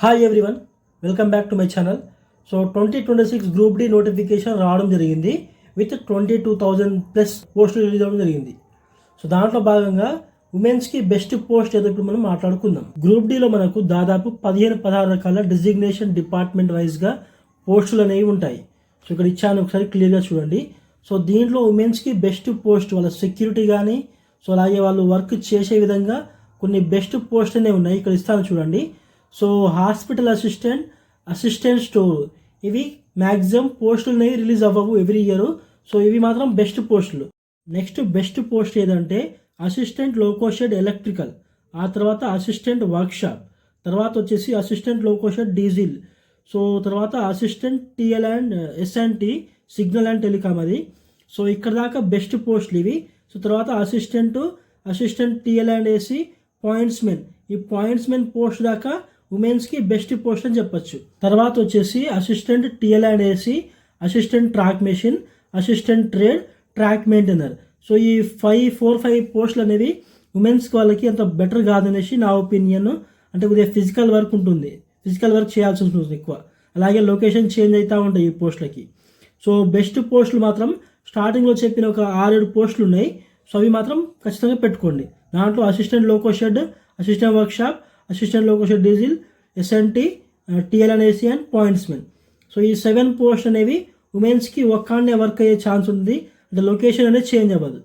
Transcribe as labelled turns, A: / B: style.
A: Hi everyone, welcome back to my channel. So 2026 group D notification రావడం జరిగింది with 22,000 plus పోస్టులు release అవ్వడం జరిగింది. సో దాంట్లో భాగంగా ఉమెన్స్కి బెస్ట్ పోస్ట్ ఏదో ఇప్పుడు మనం మాట్లాడుకుందాం. గ్రూప్ డిలో మనకు దాదాపు 15-16 రకాల డిజిగ్నేషన్ డిపార్ట్మెంట్ వైజ్గా పోస్టులు అనేవి ఉంటాయి. సో ఇక్కడ ఇచ్చాను, ఒకసారి క్లియర్గా చూడండి. సో దీంట్లో ఉమెన్స్కి బెస్ట్ పోస్ట్ వాళ్ళ సెక్యూరిటీ కానీ, సో అలాగే వాళ్ళు వర్క్ చేసే విధంగా కొన్ని బెస్ట్ పోస్ట్ అనేవి ఉన్నాయి. ఇక్కడ ఇస్తాను చూడండి. So hospital assistant, assistant store, ఇవి మ్యాక్సిమం పోస్టులు అనేవి రిలీజ్ అవ్వవు ఎవ్రీ ఇయర్. సో ఇవి మాత్రం బెస్ట్ పోస్టులు. నెక్స్ట్ బెస్ట్ పోస్ట్ ఏదంటే అసిస్టెంట్ లోకోషెడ్ ఎలక్ట్రికల్, ఆ తర్వాత అసిస్టెంట్ వర్క్షాప్, తర్వాత వచ్చేసి అసిస్టెంట్ లోకోషెడ్ డీజిల్, సో తర్వాత assistant TL and SNT signal and telecom అది. సో ఇక్కడ దాకా బెస్ట్ పోస్టులు ఇవి. సో తర్వాత assistant TL and AC pointsmen, ఈ పాయింట్స్మెన్ పోస్ట్ దాకా ఉమెన్స్కి బెస్ట్ పోస్ట్ అని చెప్పొచ్చు. తర్వాత వచ్చేసి assistant TL and AC, assistant track machine, assistant trade, track maintainer. So ఈ 5 పోస్టులు అనేవి ఉమెన్స్ వాళ్ళకి అంత బెటర్ కాదనేసి నా ఒపీనియన్. అంటే కొద్దిగా ఫిజికల్ వర్క్ ఉంటుంది, ఫిజికల్ వర్క్ చేయాల్సి ఉంటుంది ఎక్కువ. అలాగే లొకేషన్ చేంజ్ అవుతూ ఉంటాయి ఈ పోస్టులకి. సో బెస్ట్ పోస్టులు మాత్రం స్టార్టింగ్లో చెప్పిన ఒక 6-7 పోస్టులు ఉన్నాయి. సో అవి మాత్రం ఖచ్చితంగా పెట్టుకోండి. దాంట్లో assistant loco shed, assistant workshop, assistant loco shed diesel, S N T, TL and AC and pointsmen. So ఈ 7 పోస్ట్ అనేవి ఉమెన్స్కి ఒక్కనే వర్క్ అయ్యే ఛాన్స్ ఉంది. అంటే లొకేషన్ అనేది చేంజ్ అవ్వదు.